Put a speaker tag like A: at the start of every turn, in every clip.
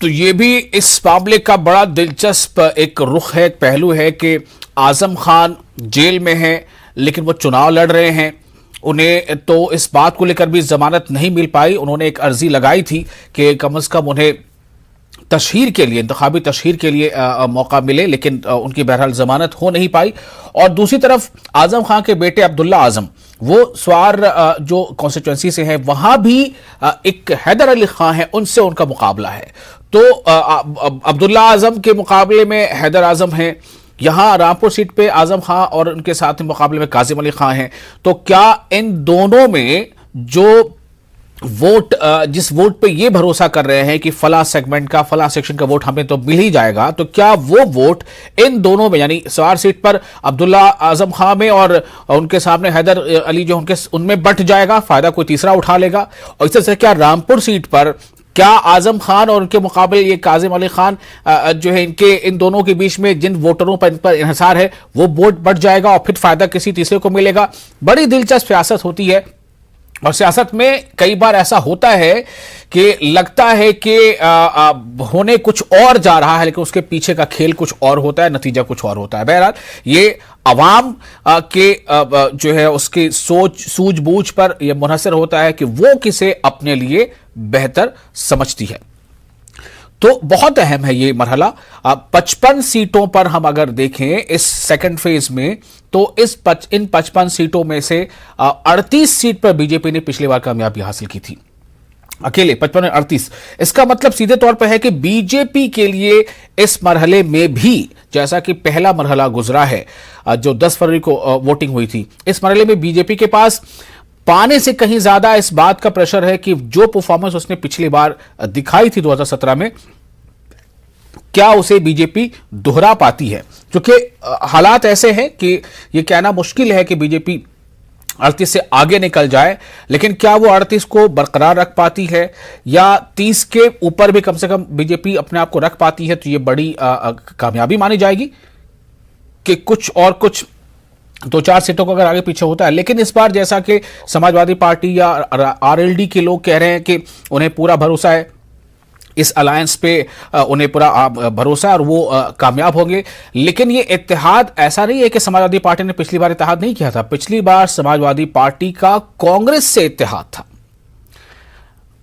A: तो ये भी इस मामले का बड़ा दिलचस्प एक रुख है, एक पहलू है कि आजम खान जेल में हैं लेकिन वो चुनाव लड़ रहे हैं। उन्हें तो इस बात को लेकर भी जमानत नहीं मिल पाई। उन्होंने एक अर्जी लगाई थी कि कम से कम उन्हें तशहीर के लिए, इंतखाबी तशहीर के लिए मौका मिले, लेकिन उनकी बहरहाल जमानत हो नहीं पाई। और दूसरी तरफ आजम खान के बेटे अब्दुल्ला आजम, वो स्वार जो कॉन्स्टिट्यूंसी से है, वहां भी एक हैदर अली खान है, उनसे उनका मुकाबला है। तो अब्दुल्ला आजम के मुकाबले में हैदर आजम है, यहां रामपुर सीट पे आजम खान और उनके साथ मुकाबले में काजिम अली खान हैं। तो क्या इन दोनों में जो वोट, जिस वोट पे ये भरोसा कर रहे हैं कि फला सेगमेंट का, फला सेक्शन का वोट हमें तो मिल ही जाएगा, तो क्या वो वोट इन दोनों में, यानी सवार सीट पर अब्दुल्ला आजम खान में और उनके सामने हैदर अली जो उनमें बंट जाएगा, फायदा कोई तीसरा उठा लेगा? और इस तरह से क्या रामपुर सीट पर क्या आजम खान और उनके मुकाबले ये काजिम अली खान जो है, इन दोनों के बीच में जिन वोटरों पर इन पर इन्हिसार है, वो वोट बढ़ जाएगा और फिर फायदा किसी तीसरे को मिलेगा? बड़ी दिलचस्प सियासत होती है। और सियासत में कई बार ऐसा होता है कि लगता है कि होने कुछ और जा रहा है, लेकिन उसके पीछे का खेल कुछ और होता है, नतीजा कुछ और होता है। बहरहाल ये अवाम के जो है उसकी सोच सूझबूझ पर यह मुनहसर होता है कि वो किसे अपने लिए बेहतर समझती है। तो बहुत अहम है ये मरहला। 55 सीटों पर हम अगर देखें इस सेकंड फेज में, तो इन 55 सीटों में से 38 सीट पर बीजेपी ने पिछली बार कामयाबी हासिल की थी, अकेले 55 में 38। इसका मतलब सीधे तौर पर है कि बीजेपी के लिए इस मरहले में भी, जैसा कि पहला मरहला गुजरा है जो 10 फरवरी को वोटिंग हुई थी, इस मरहले में बीजेपी के पास पाने से कहीं ज्यादा इस बात का प्रेशर है कि जो परफॉर्मेंस उसने पिछली बार दिखाई थी 2017 में, क्या उसे बीजेपी दोहरा पाती है? क्योंकि हालात ऐसे हैं कि यह कहना मुश्किल है कि बीजेपी 38 से आगे निकल जाए, लेकिन क्या वो 38 को बरकरार रख पाती है या 30 के ऊपर भी कम से कम बीजेपी अपने आप को रख पाती है? तो ये बड़ी कामयाबी मानी जाएगी कि कुछ 2-4 सीटों को अगर आगे पीछे होता है। लेकिन इस बार जैसा कि समाजवादी पार्टी या आरएलडी के लोग कह रहे हैं कि उन्हें पूरा भरोसा है इस अलायंस पे, उन्हें पूरा भरोसा है और वो कामयाब होंगे। लेकिन ये इत्तेहाद ऐसा नहीं है कि समाजवादी पार्टी ने पिछली बार इत्तेहाद नहीं किया था। पिछली बार समाजवादी पार्टी का कांग्रेस से इत्तेहाद था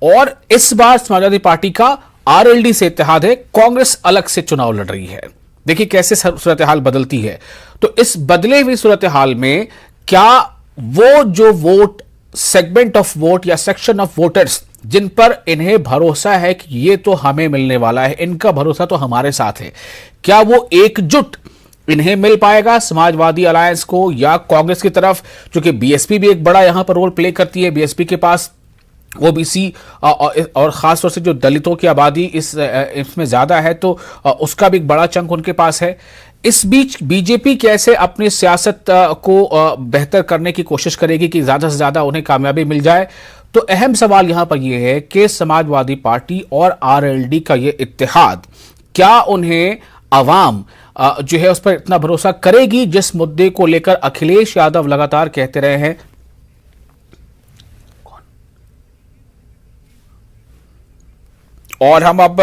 A: और इस बार समाजवादी पार्टी का आरएलडी से इत्तेहाद है। कांग्रेस अलग से चुनाव लड़ रही है। देखिए कैसे सूरत हाल बदलती है। तो इस बदले हुई सूरत हाल में क्या वो जो वोट, सेगमेंट ऑफ वोट या सेक्शन ऑफ वोटर्स जिन पर इन्हें भरोसा है कि ये तो हमें मिलने वाला है, इनका भरोसा तो हमारे साथ है, क्या वो एकजुट इन्हें मिल पाएगा समाजवादी अलायंस को या कांग्रेस की तरफ? क्योंकि बीएसपी भी एक बड़ा यहां पर रोल प्ले करती है। बीएसपी के पास ओबीसी और खासतौर से जो दलितों की आबादी इसमें ज्यादा है, तो उसका भी एक बड़ा चंक उनके पास है। इस बीच बीजेपी कैसे अपनी सियासत को बेहतर करने की कोशिश करेगी कि ज्यादा से ज्यादा उन्हें कामयाबी मिल जाए? तो अहम सवाल यहां पर यह है कि समाजवादी पार्टी और आरएलडी का यह इत्तेहाद, क्या उन्हें अवाम जो है उस पर इतना भरोसा करेगी जिस मुद्दे को लेकर अखिलेश यादव लगातार कहते रहे हैं? और हम अब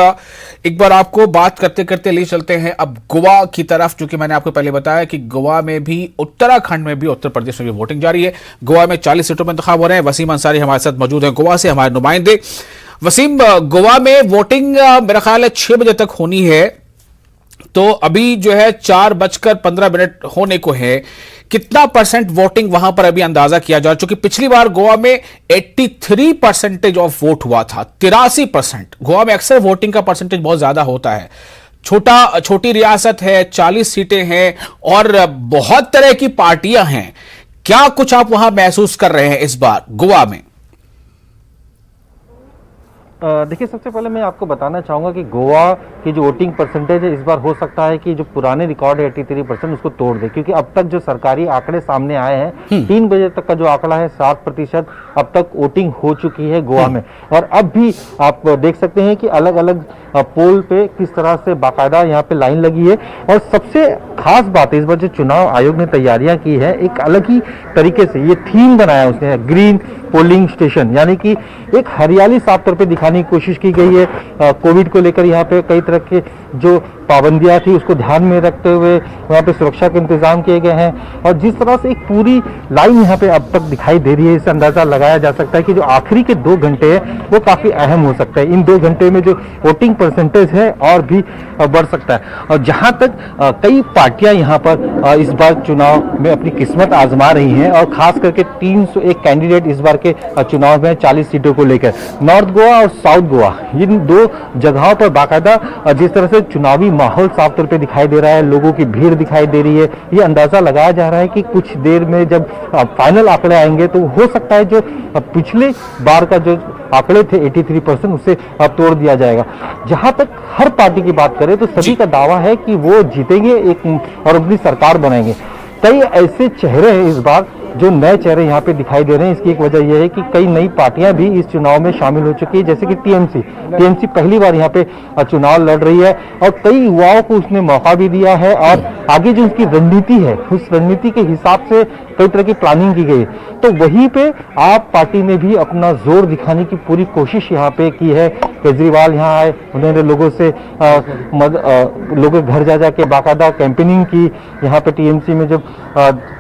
A: एक बार आपको बात करते करते ले चलते हैं अब गोवा की तरफ, क्योंकि मैंने आपको पहले बताया कि गोवा में भी, उत्तराखंड में भी, उत्तर प्रदेश में भी वोटिंग जारी है। गोवा में 40 सीटों में इंतखाब हो रहे हैं। वसीम अंसारी हमारे साथ मौजूद हैं गोवा से, हमारे नुमाइंदे। वसीम, गोवा में वोटिंग मेरा ख्याल है 6 बजे तक होनी है, तो अभी जो है 4:15 होने को है। कितना % वोटिंग वहां पर अभी अंदाजा किया जा? चूंकि पिछली बार गोवा में 83% ऑफ वोट हुआ था, 83%। गोवा में अक्सर वोटिंग का परसेंटेज बहुत ज्यादा होता है। छोटी रियासत है, 40 सीटें हैं और बहुत तरह की पार्टियां हैं। क्या कुछ आप वहां महसूस कर रहे हैं इस बार गोवा में?
B: देखिए, सबसे पहले मैं आपको बताना चाहूँगा कि गोवा की जो वोटिंग परसेंटेज है इस बार हो सकता है कि जो पुराने रिकॉर्ड है 83% उसको तोड़ दे, क्योंकि अब तक जो सरकारी आंकड़े सामने आए हैं 3 बजे तक का जो आंकड़ा है 60% अब तक वोटिंग हो चुकी है गोवा में। और अब भी आप देख सकते हैं कि अलग अलग पोल पे किस तरह से बाकायदा यहाँ पे लाइन लगी है। और सबसे खास बात है, इस बार जो चुनाव आयोग ने तैयारियां की है, एक अलग ही तरीके से ये थीम बनाया उसने, ग्रीन पोलिंग स्टेशन, यानी कि एक हरियाली साफ तौर पे दिखाने की कोशिश की गई है। कोविड को लेकर यहाँ पे कई तरह के जो पाबंदियां थी उसको ध्यान में रखते हुए वहाँ पे सुरक्षा के इंतजाम किए गए हैं। और जिस तरह से एक पूरी लाइन यहाँ पे अब तक दिखाई दे रही है, इससे अंदाजा लगाया जा सकता है कि जो आखिरी के 2 घंटे है वो काफी अहम हो सकता है। इन 2 घंटे में जो वोटिंग परसेंटेज है और भी बढ़ सकता है। और जहां तक कई पार्टियां यहाँ पर इस बार चुनाव में अपनी किस्मत आजमा रही हैं, और खास करके 301 कैंडिडेट इस बार के चुनाव में 40 सीटों को लेकर, नॉर्थ गोवा और साउथ गोवा, इन 2 जगहों पर बाकायदा जिस तरह से चुनावी माहौल साफ तौर पे दिखाई दे रहा है, लोगों की भीड़ दिखाई दे रही है, ये अंदाजा लगाया जा रहा है कि कुछ देर में जब फाइनल आंकड़े आएंगे तो हो सकता है जो पिछले बार का जो आंकड़े थे 83% उससे तोड़ दिया जाएगा। जहां तक हर पार्टी की बात करें तो सभी का दावा है कि वो जीतेंगे एक और अपनी सरकार बनाएंगे। कई ऐसे चेहरे हैं इस बार जो नए चेहरे यहाँ पे दिखाई दे रहे हैं। इसकी एक वजह यह है कि कई नई पार्टियां भी इस चुनाव में शामिल हो चुकी है, जैसे कि टीएमसी पहली बार यहाँ पे चुनाव लड़ रही है और कई युवाओं को उसने मौका भी दिया है। और आगे जो उसकी रणनीति है, उस रणनीति के हिसाब से कई तरह की प्लानिंग की गई, तो वहीं पे आप पार्टी ने भी अपना जोर दिखाने की पूरी कोशिश यहाँ पे की है। केजरीवाल यहाँ आए, उन्होंने लोगों से लोगों के घर जा जाके बाकायदा कैंपेनिंग की। यहाँ पे टीएमसी में जब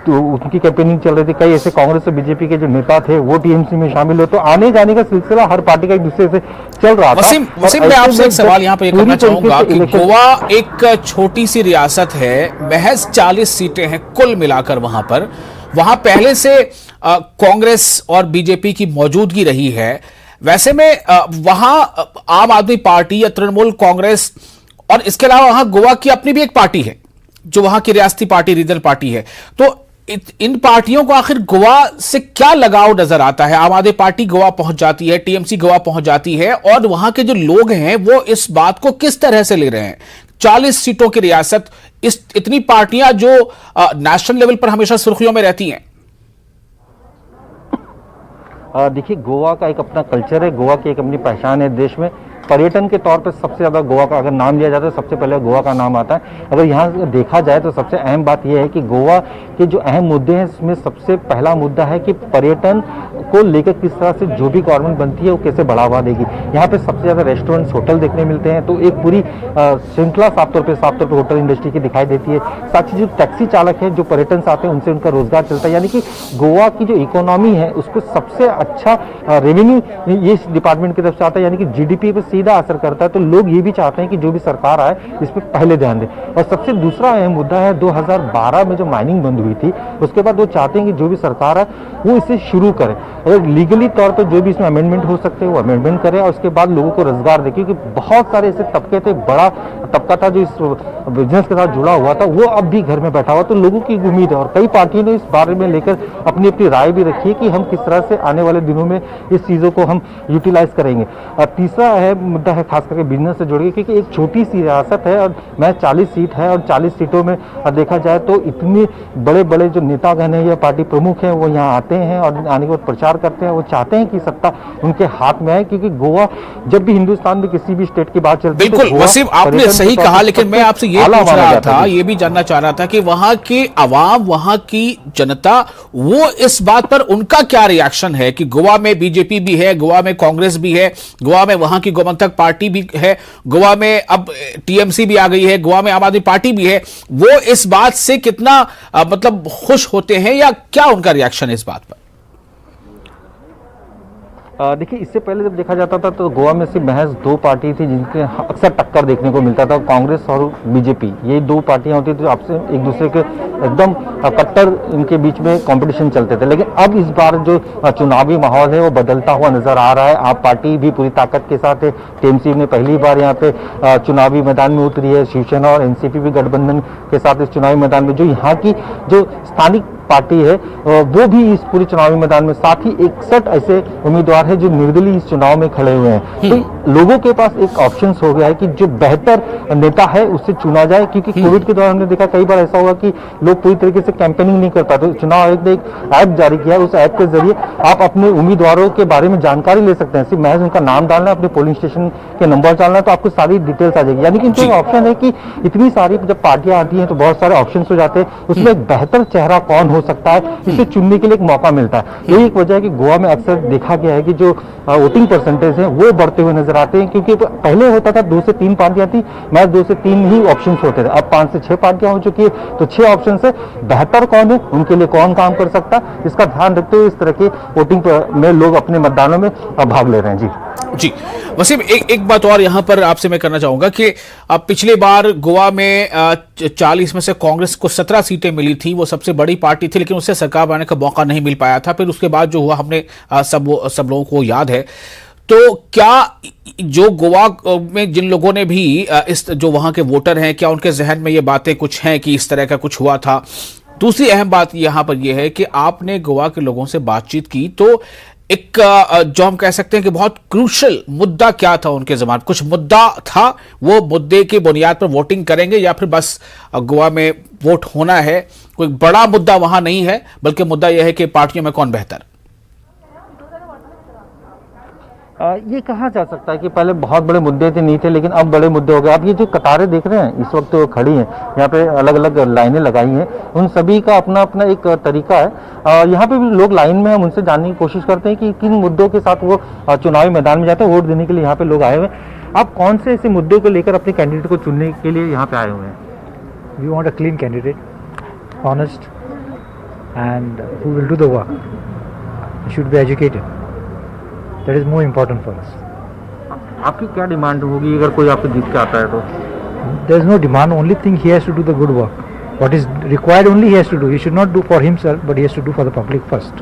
B: तो उनकी कैंपेनिंग चल रही थी, कई ऐसे कांग्रेस और बीजेपी के जो नेता थे वो टीएमसी में शामिल हो, तो आने जाने का सिलसिला हर पार्टी का एक दूसरे से चल रहा था।
A: वसीम, मैं आपसे एक सवाल यहाँ पे करना चाहूंगा कि गोवा एक छोटी सी रियासत है, महज 40 सीटें हैं कुल मिलाकर वहां पहले से कांग्रेस और बीजेपी की मौजूदगी रही है। वैसे में वहां आम आदमी पार्टी या तृणमूल कांग्रेस और इसके अलावा वहां गोवा की अपनी भी एक पार्टी है जो वहां की रियासती पार्टी, रीजनल पार्टी है। तो इन पार्टियों को आखिर गोवा से क्या लगाव नजर आता है? आम आदमी पार्टी गोवा पहुंच जाती है, टीएमसी गोवा पहुंच जाती है, और वहां के जो लोग हैं वो इस बात को किस तरह से ले रहे हैं? 40 सीटों की रियासत, इतनी पार्टियां जो नेशनल लेवल पर हमेशा सुर्खियों में रहती हैं।
B: देखिए, गोवा का एक अपना कल्चर है, गोवा की एक अपनी पहचान है देश में। पर्यटन के तौर पर सबसे ज़्यादा गोवा का अगर नाम लिया जाता है, सबसे पहले गोवा का नाम आता है। अगर यहाँ देखा जाए तो सबसे अहम बात यह है कि गोवा के जो अहम मुद्दे हैं, इसमें सबसे पहला मुद्दा है कि पर्यटन को लेकर किस तरह से जो भी गवर्नमेंट बनती है वो कैसे बढ़ावा देगी। यहाँ पे सबसे ज़्यादा रेस्टोरेंट्स, होटल देखने मिलते हैं, तो एक पूरी श्रृंखला साफ तौर पर होटल इंडस्ट्री की दिखाई देती है। साथ ही जो टैक्सी चालक है, जो पर्यटन से आते हैं, उनसे उनका रोजगार चलता है। यानी कि गोवा की जो इकोनॉमी है उसको सबसे अच्छा रेवेन्यू ये डिपार्टमेंट की तरफ से आता है, यानी कि जीडीपी पे सीधा असर करता है। तो लोग ये भी चाहते हैं कि जो भी सरकार आए इस पर पहले ध्यान दे। और सबसे दूसरा अहम मुद्दा है 2012 में जो माइनिंग बंद हुई थी, उसके बाद वो चाहते हैं कि जो भी सरकार है वो इसे शुरू करे और लीगली तौर पर जो भी इसमें अमेंडमेंट हो सकते हैं वो अमेंडमेंट करे, और उसके बाद लोगों को रोजगार दे। क्योंकि बहुत सारे ऐसे तबके थे, बड़ा तबका था जो इस बिजनेस के साथ जुड़ा हुआ था, वो अब भी घर में बैठा हुआ। तो लोगों की उम्मीद है और कई पार्टियों ने इस बारे में लेकर अपनी अपनी राय भी रखी है कि हम किस तरह से आने वाले दिनों में इस चीज़ों को हम यूटिलाइज करेंगे। और तीसरा अहम मुद्दा है खास करके बिजनेस से जुड़ के, क्योंकि एक छोटी सी रियासत है और मैं 40 सीट है और 40 सीटों में देखा जाए तो इतने बड़े बड़े जो नेतागण हैं या पार्टी प्रमुख हैं वो यहाँ आते हैं और आने के बाद प्रचार करते हैं। वो चाहते हैं कि सत्ता उनके हाथ में आए, क्योंकि गोवा जब भी हिंदुस्तान में किसी भी स्टेट की बात चलती है,
A: बिल्कुल वसीम, आपने सही कहा, लेकिन मैं आपसे ये पूछ रहा था, ये भी जानना चाह रहा था कि वहां के अवाम, वहां की जनता, वो इस बात पर उनका क्या रिएक्शन है कि गोवा में बीजेपी भी है, गोवा में कांग्रेस भी है, गोवा में वहां की गोमंतक पार्टी भी है, गोवा में अब टीएमसी भी आ गई है, गोवा में आम आदमी पार्टी भी है। वो इस बात से कितना मतलब खुश होते हैं या क्या उनका रिएक्शन है इस बात पर?
B: देखिए, इससे पहले जब देखा जाता था तो गोवा में सिर्फ महज 2 पार्टी थी जिनके अक्सर टक्कर देखने को मिलता था, कांग्रेस और बीजेपी। ये 2 पार्टियां होती थी जो आपसे एक दूसरे के एकदम कट्टर, इनके बीच में कंपटीशन चलते थे। लेकिन अब इस बार जो चुनावी माहौल है वो बदलता हुआ नजर आ रहा है। आप पार्टी भी पूरी ताकत के साथ है। टीएमसी ने पहली बार यहाँ पे चुनावी मैदान में उतरी है। शिवसेना और एनसीपी भी गठबंधन के साथ इस चुनावी मैदान में, जो यहाँ की जो स्थानिक पार्टी है वो भी इस पूरे चुनावी मैदान में, साथ ही 61 ऐसे उम्मीदवार हैं जो निर्दलीय इस चुनाव में खड़े हुए हैं। तो लोगों के पास एक ऑप्शन हो गया है कि जो बेहतर नेता है उससे चुना जाए, क्योंकि कोविड के दौरान हमने देखा कई बार ऐसा हुआ कि लोग पूरी तरीके से कैंपेनिंग नहीं कर पाते। तो चुनाव आयोग ने एक ऐप जारी किया है, उस ऐप के जरिए आप अपने उम्मीदवारों के बारे में जानकारी ले सकते हैं। सिर्फ महज उनका नाम डालना है, अपने पोलिंग स्टेशन के नंबर डालना है, तो आपको सारी डिटेल्स आ जाएगी। यानी कि इनका ऑप्शन है कि इतनी सारी जब पार्टियां आती हैं तो बहुत सारे ऑप्शन हो जाते हैं, उसमें एक बेहतर चेहरा कौन हो सकता है इसे चुनने के लिए एक मौका मिलता है। यही एक वजह है कि गोवा में अक्सर देखा गया है कि जो वोटिंग परसेंटेज है वो बढ़ते हुए नजर आते हैं, क्योंकि पहले होता था 2 से 3 पार्टियां थी, मैं 2 से 3 ही ऑप्शन होते थे, अब 5 से 6 पार्टियां हो चुकी है। तो 6 ऑप्शन से बेहतर कौन है, उनके लिए कौन काम कर सकता है, इसका ध्यान रखते हुए इस तरह के वोटिंग में लोग अपने मतदानों में भाग ले रहे हैं।
A: जी वसीम, एक बात और यहां पर आपसे मैं करना चाहूंगा कि अब पिछली बार गोवा में 40 में से कांग्रेस को 17 सीटें मिली थी, वो सबसे बड़ी पार्टी थी, लेकिन उससे सरकार बनाने का मौका नहीं मिल पाया था। फिर उसके बाद जो हुआ हमने सब लोगों को याद है। तो क्या जो गोवा में जिन लोगों ने भी इस जो वहां के वोटर हैं, क्या उनके जहन में ये बातें कुछ हैं कि इस तरह का कुछ हुआ था? दूसरी अहम बात यहां पर यह है कि आपने गोवा के लोगों से बातचीत की, तो एक जो हम कह सकते हैं कि बहुत क्रूशल मुद्दा क्या था उनके जमाने, कुछ मुद्दा था, वो मुद्दे की बुनियाद पर वोटिंग करेंगे या फिर बस गोवा में वोट होना है? कोई बड़ा मुद्दा वहां नहीं है, बल्कि मुद्दा यह है कि पार्टियों में कौन बेहतर।
B: ये कहा जा सकता है कि पहले बहुत बड़े मुद्दे थे नहीं थे, लेकिन अब बड़े मुद्दे हो गए। आप ये जो कतारें देख रहे हैं इस वक्त तो खड़ी हैं, यहाँ पे अलग अलग लाइनें लगाई हैं, उन सभी का अपना अपना एक तरीका है। यहाँ पे भी लोग लाइन में, हम उनसे जानने की कोशिश करते हैं कि किन मुद्दों के साथ वो चुनावी मैदान में जाते हैं। वोट देने के लिए यहाँ पे लोग आए हुए हैं। आप कौन से ऐसे मुद्दों को लेकर अपने कैंडिडेट को चुनने के लिए यहाँ पे आए हुए हैं?
C: We want a clean candidate, honest, and who will do the work. He should be educated. That is more important for us.
B: आपकी क्या डिमांड होगी अगर कोई आपको जीत के आता है तो?
C: There is no demand. Only thing he has to do the good work. What is required only he has to do. He should not do for himself, but he has to do for the public first.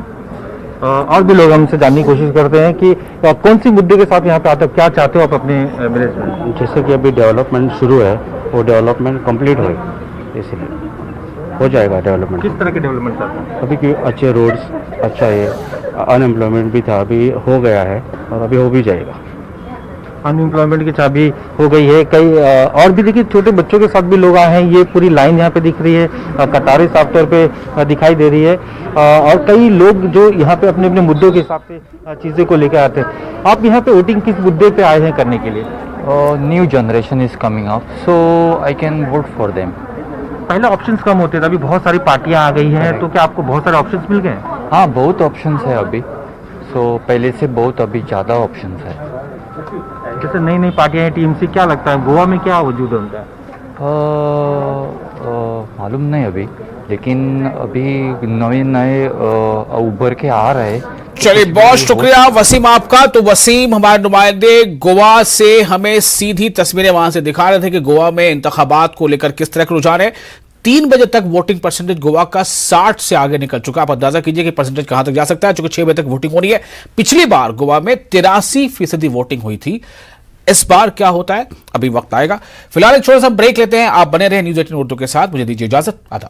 B: और भी लोग हमसे जानने की कोशिश करते हैं कि कौन सी मुद्दे के साथ यहाँ पे आते हो, क्या चाहते हो आप अपने विलेज में?
D: जैसे कि अभी डेवलपमेंट शुरू है, वो डेवलपमेंट कंप्लीट हो, इसलिए हो जाएगा डेवलपमेंट।
B: किस तरह के डेवलपमेंट चाहते हैं?
D: अभी की अच्छे रोड्स, अच्छा ये अनएम्प्लॉयमेंट भी था, अभी हो गया है और अभी हो भी जाएगा।
B: अनएम्प्लॉयमेंट की चाबी हो गई है। कई और भी देखिए छोटे बच्चों के साथ भी लोग आए हैं। ये पूरी लाइन यहाँ पे दिख रही है, कतारें साफ तौर पे दिखाई दे रही है, और कई लोग जो यहाँ पे अपने अपने मुद्दों के हिसाब से चीज़ें को लेकर आते हैं। आप यहाँ पे वोटिंग किस मुद्दे पे आए हैं करने के लिए?
E: New generation is coming up, so I can vote for them.
B: पहले ऑप्शंस कम होते थे, अभी बहुत सारी पार्टियां आ गई हैं, तो क्या आपको बहुत सारे ऑप्शंस मिल गए?
E: हाँ, बहुत ऑप्शंस है अभी, सो पहले से बहुत अभी ज़्यादा ऑप्शंस है।
B: जैसे नई नई पार्टियां हैं, टीएमसी, क्या लगता है गोवा में क्या वजूद है उनका?
E: मालूम नहीं अभी, लेकिन अभी नए उभर के आ रहे।
A: चलिए, बहुत शुक्रिया वसीम आपका। तो वसीम हमारे नुमाइंदे गोवा से हमें सीधी तस्वीरें वहां से दिखा रहे थे कि गोवा में इंतखाबात को लेकर किस तरह का रुझान है। 3 बजे तक वोटिंग परसेंटेज गोवा का 60 से आगे निकल चुका। आप अंदाजा कीजिए कि परसेंटेज कहां तक जा सकता है, चूंकि 6 बजे तक वोटिंग होनी है। पिछली बार गोवा में 83% वोटिंग हुई थी। इस बार क्या होता है, अभी वक्त आएगा। फिलहाल एक छोटा सा ब्रेक लेते हैं। आप बने रहे न्यूज़ 18 उर्दू के साथ। मुझे दीजिए इजाजत। आदाब।